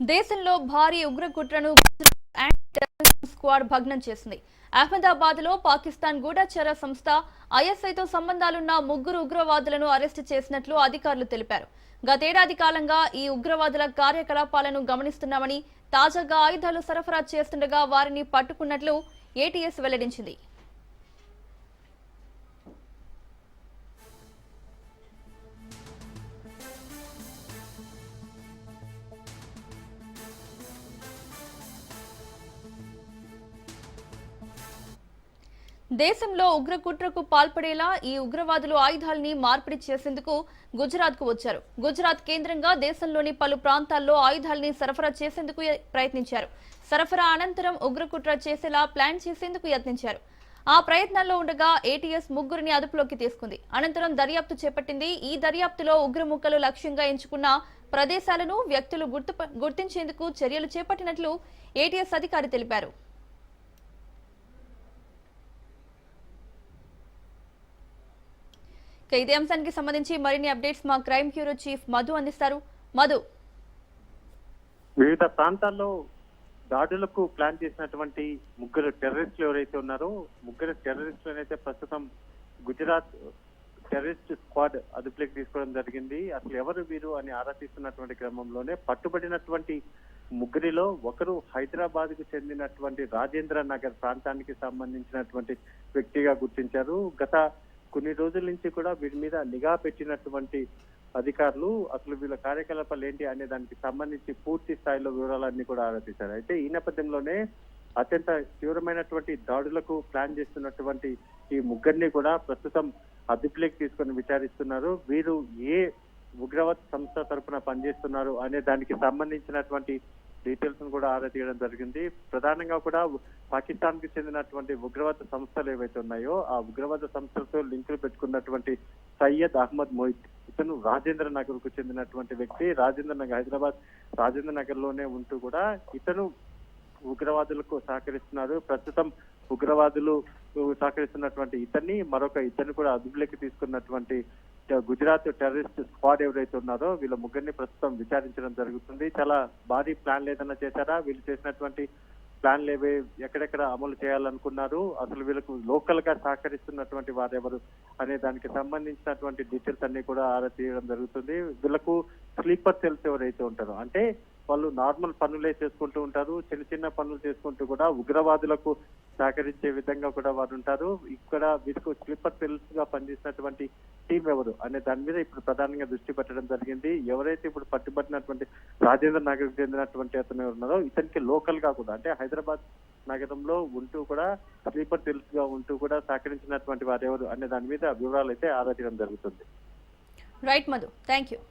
దేశంలో భారీ ఉగ్ర కుట్రను స్క్వాడ్ భగ్నం చేసింది. అహ్మదాబాద్ లో పాకిస్తాన్ గూఢచర సంస్థ ఐఎస్ఐతో సంబంధాలున్న ముగ్గురు ఉగ్రవాదులను అరెస్టు చేసినట్లు అధికారులు తెలిపారు. గతేడాది కాలంగా ఈ ఉగ్రవాదుల కార్యకలాపాలను గమనిస్తున్నామని, తాజాగా ఆయుధాలు సరఫరా చేస్తుండగా వారిని పట్టుకున్నట్లు ఏటీఎస్ వెల్లడించింది. దేశంలో ఉగ్ర కుట్రకు పాల్పడేలా ఈ ఉగ్రవాదులు ఆయుధాలని మార్పిడి చేసేందుకు గుజరాత్ కు వచ్చారు. గుజరాత్ కేంద్రంగా దేశంలోని పలు ప్రాంతాల్లో ఆయుధాలని సరఫరా చేసేందుకు ప్రయత్నించారు. సరఫరా అనంతరం ఉగ్రకుట్ర చేసేలా ప్లాన్ చేసేందుకు యత్నించారు. ఆ ప్రయత్నాల్లో ఉండగా ఏటీఎస్ ముగ్గురిని అదుపులోకి తీసుకుంది. అనంతరం దర్యాప్తు చేపట్టింది. ఈ దర్యాప్తులో ఉగ్రముక్కలు లక్ష్యంగా ఎంచుకున్న ప్రదేశాలను, వ్యక్తులు గుర్తించేందుకు చర్యలు చేపట్టినట్లు ఏటీఎస్ అధికారి తెలిపారు. ఇదే అంశానికి సంబంధించి మరిన్ని అప్డేట్స్ మా క్రైమ్ బ్యూరో చీఫ్ మధు అందిస్తారు. మధు, వివిధ ప్రాంతాల్లో దాడులకు ప్లాన్ చేసినటువంటి ముగ్గురు టెర్రరిస్టులు ఎవరైతే ఉన్నారో, ముగ్గురు టెర్రరిస్టులనైతే ప్రస్తుతం గుజరాత్ టెర్రరిస్ట్ స్క్వాడ్ అదుపులోకి తీసుకోవడం జరిగింది. అసలు ఎవరు వీరు అని ఆరా తీస్తున్నటువంటి క్రమంలోనే పట్టుబడినటువంటి ముగ్గురిలో ఒకరు హైదరాబాద్ కు చెందినటువంటి రాజేంద్ర నగర్ ప్రాంతానికి సంబంధించినటువంటి వ్యక్తిగా గుర్తించారు. గత కొన్ని రోజుల నుంచి కూడా వీరి మీద నిఘా పెట్టినటువంటి అధికారులు అసలు వీళ్ళ కార్యకలాపాలు ఏంటి అనే దానికి సంబంధించి పూర్తి స్థాయిలో వివరాలన్నీ కూడా ఆరాధించారు. అయితే ఈ నేపథ్యంలోనే అత్యంత తీవ్రమైనటువంటి దాడులకు ప్లాన్ చేస్తున్నటువంటి ఈ ముగ్గురిని కూడా ప్రస్తుతం అదుపులోకి తీసుకొని విచారిస్తున్నారు. వీరు ఏ ఉగ్రవాద సంస్థ తరఫున పనిచేస్తున్నారు అనే దానికి సంబంధించినటువంటి డీటెయిల్స్ కూడా ఆరా తీయడం జరిగింది. ప్రధానంగా కూడా పాకిస్తాన్ కి చెందినటువంటి ఉగ్రవాద సంస్థలు ఏవైతే ఉన్నాయో ఆ ఉగ్రవాద సంస్థలతో లింకులు పెట్టుకున్నటువంటి సయ్యద్ అహ్మద్ మొయిద్, ఇతను రాజేంద్ర నగర్ కు చెందినటువంటి వ్యక్తి. రాజేంద్ర నగర్, హైదరాబాద్ రాజేంద్ర నగర్ లోనే ఉంటూ కూడా ఇతను ఉగ్రవాదులకు సహకరిస్తున్నారు. ప్రస్తుతం ఉగ్రవాదులు సహకరిస్తున్నటువంటి ఇతన్ని మరొక ఇతన్ని కూడా అదుపులోకి తీసుకున్నటువంటి గుజరాత్ టెర్రరిస్ట్ స్క్వాడ్ ఎవరైతే ఉన్నారో వీళ్ళ ముగ్గురిని ప్రస్తుతం విచారించడం జరుగుతుంది. చాలా భారీ ప్లాన్లు ఏదైనా చేశారా, వీళ్ళు చేసినటువంటి ప్లాన్లు ఏవి, ఎక్కడెక్కడ అమలు చేయాలనుకున్నారు, అసలు వీళ్ళకు లోకల్ గా సహకరిస్తున్నటువంటి వారెవరు అనే దానికి సంబంధించినటువంటి డీటెయిల్స్ అన్ని కూడా ఆరా తీయడం జరుగుతుంది. వీళ్ళకు స్లీపర్ సెల్స్ ఎవరైతే ఉంటారో, అంటే వాళ్ళు నార్మల్ పనులే చేసుకుంటూ ఉంటారు, చిన్న చిన్న పనులు చేసుకుంటూ కూడా ఉగ్రవాదులకు సహకరించే విధంగా కూడా వారు ఉంటారు. ఇక్కడ వీరికి స్లీపర్ సెల్స్ గా పనిచేసినటువంటి టీం ఎవరు అనే దాని మీద ఇప్పుడు ప్రధానంగా దృష్టి పెట్టడం జరిగింది. ఎవరైతే ఇప్పుడు పట్టుబట్టినటువంటి రాజేంద్ర నగర్ చెందినటువంటి అతను ఉన్నారో ఇతనికి లోకల్ గా కూడా, అంటే హైదరాబాద్ నగరంలో ఉంటూ కూడా స్లీపర్ సెల్స్ గా ఉంటూ కూడా సహకరించినటువంటి వారు ఎవరు అనే దాని మీద వివరాలు అయితే ఆరా తీయడం జరుగుతుంది. Right Madhu, thank you.